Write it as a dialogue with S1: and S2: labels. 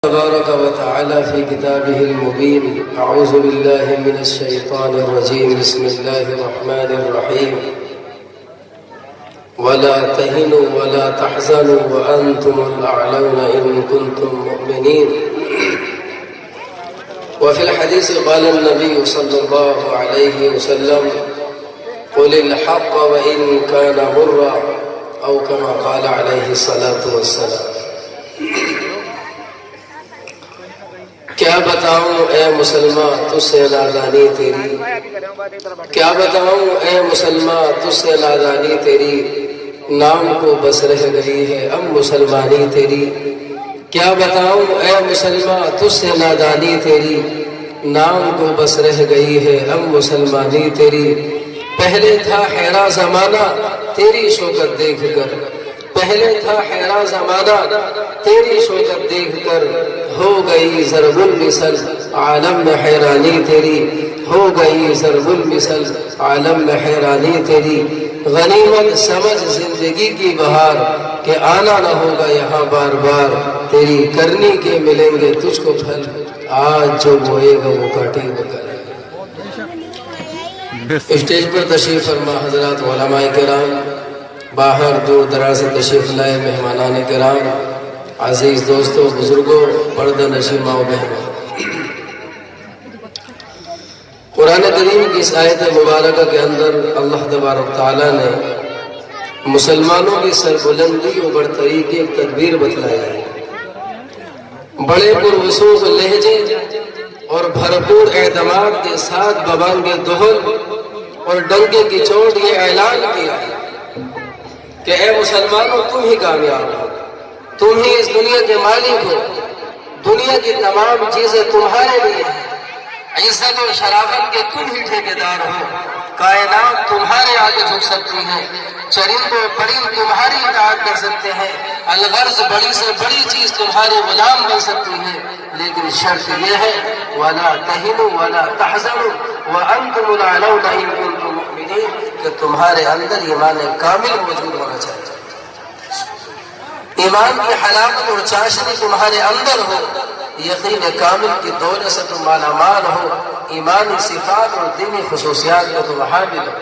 S1: تبارك وتعالى في كتابه المبين. أعوذ بالله من الشيطان الرجيم. بسم الله الرحمن الرحيم. ولا تهنوا ولا تحزنوا وأنتم الأعلون إن كنتم مؤمنين. وفي الحديث قال النبي صلى الله عليه وسلم: قل الحق وإن كان مرا، أو كما قال عليه الصلاة والسلام. کیا بتاؤں اے مسلمان تجھ سے نادانی تیری، کیا بتاؤں اے مسلمان تجھ سے نادانی تیری، نام کو بس رہ گئی ہے اب مسلمانی تیری. کیا بتاؤں اے مسلمان تجھ سے نادانی تیری، نام کو بس رہ گئی ہے اب مسلمانی تیری. پہلے تھا حیران زمانہ تیری شوکت دیکھ کر، پہلے تھا حیران زمانہ تیری شوکت دیکھ کر، ہو گئی ضرب المثل عالم میں حیرانی تیری، ہو گئی ضرب المثل عالم میں حیرانی تیری. غنیمت سمجھ زندگی کی بہار کہ آنا نہ ہوگا یہاں بار بار، تیری کرنی کے ملیں گے تجھ کو پھل، آج جو بوئے گا وہ کاٹے گا کل. اسٹیج پر تشریف فرما حضرات علماء کرام، باہر دور دراز سے تشریف لائے مہمانان کرام، عزیز دوستوں، بزرگوں، پردہ نشین ماں و بہنوں، قرآن کریم کی اس آیت مبارکہ کے اندر اللہ تبارک تعالیٰ نے مسلمانوں کی سربلندی و برتری کی ایک تدبیر بتلائی ہے. بڑے پروسوخ لہجے اور بھرپور اعتماد کے ساتھ ببانگ دہل اور ڈنکے کی چوٹ یہ اعلان کیا کہ اے مسلمانوں تم ہی کامیاب ہو، تم ہی اس دنیا کے مالک ہو، دنیا کی تمام چیزیں تمہارے لیے ہیں، عزت و شرافت کے تم ہی ٹھیکیدار ہو، کائنات تمہارے آگے جھک سکتی ہے، چرند و پرند تمہاری اطاعت کر سکتے ہیں، الغرض بڑی سے بڑی چیز تمہارے غلام بن سکتی ہے، لیکن شرط یہ ہے وَلَا تَهِنُوا وَلَا تَحْزَنُوا وَأَنْتُمُ الْأَعْلَوْنَ إِن كُنتُم مُؤْمِنِينَ، کہ تمہارے اندر ایمان کامل موجود ہونا چاہیے، ایمان کی حلاوت اور چاشنی تمہارے اندر ہو، یقین کامل کی دولت سے تم مالا مال ہو، ایمانی صفات اور دینی خصوصیات کا تم حامل ہو.